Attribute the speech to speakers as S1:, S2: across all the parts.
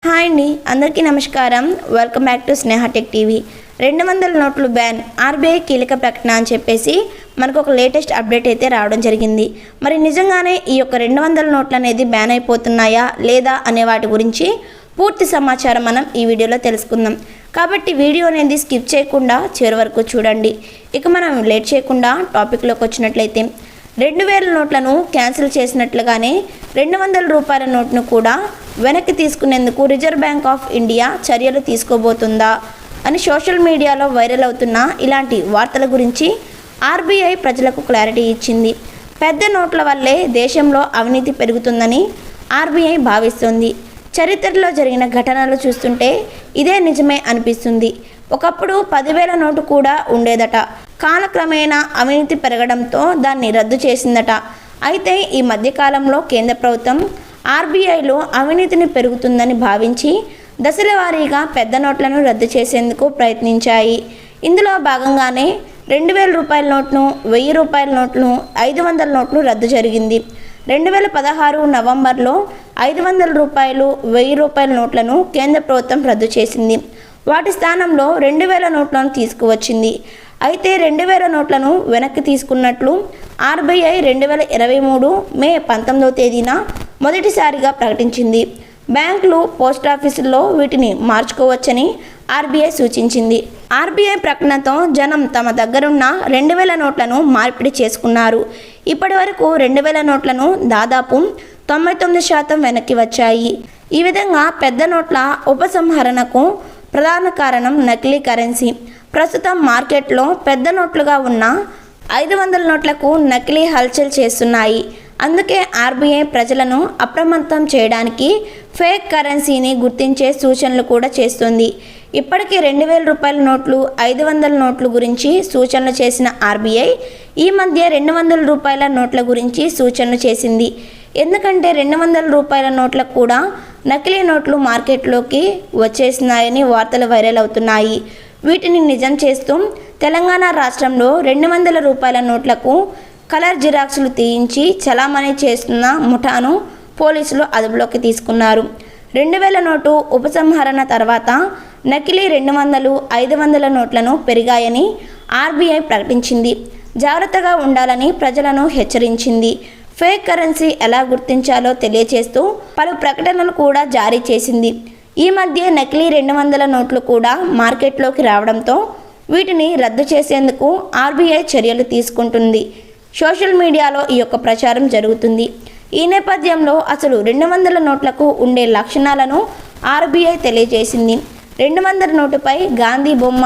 S1: Hi అండి, అందరికీ నమస్కారం. Welcome back to Sneha tech TV. 200 నోట్లు బ్యాన్, ఆర్బీఐ కీలక ప్రకటన అని చెప్పేసి మనకు ఒక లేటెస్ట్ అప్డేట్ అయితే రావడం జరిగింది. మరి నిజంగానే ఈ యొక్క 200 నోట్లు అనేది బ్యాన్ అయిపోతున్నాయా లేదా అనే వాటి గురించి పూర్తి సమాచారం మనం ఈ వీడియోలో తెలుసుకుందాం. కాబట్టి వీడియో అనేది స్కిప్ చేయకుండా చివరి వరకు చూడండి. ఇక మనం లేట్ చేయకుండా టాపిక్లోకి వచ్చినట్లయితే 2000 నోట్లను క్యాన్సిల్ చేసినట్లుగానే 200 రూపాయల నోట్ను కూడా వెనక్కి తీసుకునేందుకు రిజర్వ్ బ్యాంక్ ఆఫ్ ఇండియా చర్యలు తీసుకోబోతుందా అని సోషల్ మీడియాలో వైరల్ అవుతున్న ఇలాంటి వార్తల గురించి ఆర్బీఐ ప్రజలకు క్లారిటీ ఇచ్చింది. పెద్ద నోట్ల వల్లే దేశంలో అవినీతి పెరుగుతుందని ఆర్బీఐ భావిస్తుంది. చరిత్రలో జరిగిన ఘటనలు చూస్తుంటే ఇదే నిజమే అనిపిస్తుంది. ఒకప్పుడు 10,000 నోటు కూడా ఉండేదట. కాలక్రమేణా అవినీతి పెరగడంతో దాన్ని రద్దు చేసిందట. అయితే ఈ మధ్యకాలంలో కేంద్ర ప్రభుత్వం ఆర్బీఐలో అవినీతిని పెరుగుతుందని భావించి దశల వారీగా పెద్ద నోట్లను రద్దు చేసేందుకు ప్రయత్నించాయి. ఇందులో భాగంగానే 2,000 రూపాయల నోట్ను, 1,000 రూపాయల నోట్ను, 500 నోట్లు రద్దు జరిగింది. 2016 నవంబర్లో 500 రూపాయలు, 1,000 రూపాయల నోట్లను కేంద్ర ప్రభుత్వం రద్దు చేసింది. వాటి స్థానంలో 2,000 నోట్లను తీసుకువచ్చింది. అయితే 2,000 నోట్లను వెనక్కి తీసుకున్నట్లు ఆర్బీఐ 2023 మే 19వ తేదీన మొదటిసారిగా ప్రకటించింది. బ్యాంకులు, పోస్టాఫీసుల్లో వీటిని మార్చుకోవచ్చని ఆర్బీఐ సూచించింది. ఆర్బీఐ ప్రకటనతో జనం తమ దగ్గరున్న 2,000 నోట్లను మార్పిడి చేసుకున్నారు. ఇప్పటి వరకు 2,000 నోట్లను దాదాపు 99% వెనక్కి వచ్చాయి. ఈ విధంగా పెద్ద నోట్ల ఉపసంహరణకు ప్రధాన కారణం నకిలీ కరెన్సీ. ప్రస్తుతం మార్కెట్లో పెద్ద నోట్లుగా ఉన్న 500 నోట్లకు నకిలీ హల్చల్ చేస్తున్నాయి. అందుకే ఆర్బీఐ ప్రజలను అప్రమత్తం చేయడానికి ఫేక్ కరెన్సీని గుర్తించే సూచనలు కూడా చేస్తుంది. ఇప్పటికే 2,000 రూపాయల నోట్లు, 500 నోట్ల గురించి సూచనలు చేసిన ఆర్బీఐ ఈ మధ్య 200 రూపాయల నోట్ల గురించి సూచనలు చేసింది. ఎందుకంటే 200 రూపాయల నోట్లకు కూడా నకిలీ నోట్లు మార్కెట్లోకి వచ్చేసినాయని వార్తలు వైరల్ అవుతున్నాయి. వీటిని నిజం చేస్తూ తెలంగాణ రాష్ట్రంలో 200 రూపాయల నోట్లకు కలర్ జిరాక్సులు తీయించి చలామణి చేస్తున్న ముఠాను పోలీసులు అదుపులోకి తీసుకున్నారు. 2,000 నోటు ఉపసంహరణ తర్వాత నకిలీ 200, 500 నోట్లను పెరిగాయని ఆర్బీఐ ప్రకటించింది. జాగ్రత్తగా ఉండాలని ప్రజలను హెచ్చరించింది. ఫేక్ కరెన్సీ ఎలా గుర్తించాలో తెలియచేస్తూ పలు ప్రకటనలు కూడా జారీ చేసింది. ఈ మధ్య నకిలీ 200 నోట్లు కూడా మార్కెట్లోకి రావడంతో వీటిని రద్దు చేసేందుకు ఆర్బీఐ చర్యలు తీసుకుంటుంది. సోషల్ మీడియాలో ఈ యొక్క ప్రచారం జరుగుతుంది. ఈ నేపథ్యంలో అసలు 200 నోట్లకు ఉండే లక్షణాలను ఆర్బీఐ తెలియజేసింది. 200 నోటుపై గాంధీ బొమ్మ,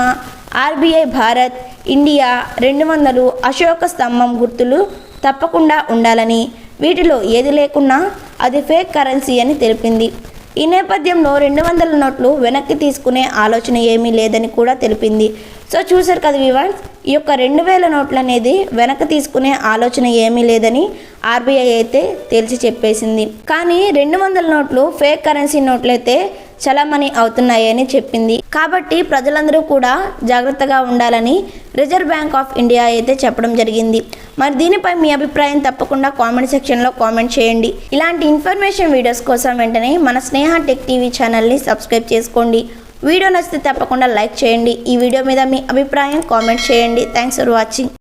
S1: ఆర్బీఐ భారత్, ఇండియా, 200, అశోక స్తంభం గుర్తులు తప్పకుండా ఉండాలని, వీటిలో ఏది లేకున్నా అది ఫేక్ కరెన్సీ అని తెలిపింది. ఈ నేపథ్యంలో 200 నోట్లు వెనక్కి తీసుకునే ఆలోచన ఏమీ లేదని కూడా తెలిపింది. సో చూసారు కదా వ్యూవర్స్, ఈ యొక్క 2,000 నోట్లు అనేది వెనక్కి తీసుకునే ఆలోచన ఏమీ లేదని ఆర్బీఐ అయితే తేల్చి చెప్పేసింది. కానీ 200 నోట్లు ఫేక్ కరెన్సీ నోట్లు అయితే చలామణి అవుతున్నాయని చెప్పింది. కాబట్టి ప్రజలందరూ కూడా జాగ్రత్తగా ఉండాలని రిజర్వ్ బ్యాంక్ ఆఫ్ ఇండియా అయితే చెప్పడం జరిగింది. మరి దీనిపై మీ అభిప్రాయం తప్పకుండా కామెంట్ సెక్షన్లో కామెంట్ చేయండి. ఇలాంటి ఇన్ఫర్మేషన్ వీడియోస్ కోసం వెంటనే మన స్నేహ టెక్ టీవీ ఛానల్ని సబ్స్క్రైబ్ చేసుకోండి. వీడియో నచ్చితే తప్పకుండా లైక్ చేయండి. ఈ వీడియో మీద మీ అభిప్రాయం కామెంట్ చేయండి. Thanks for watching.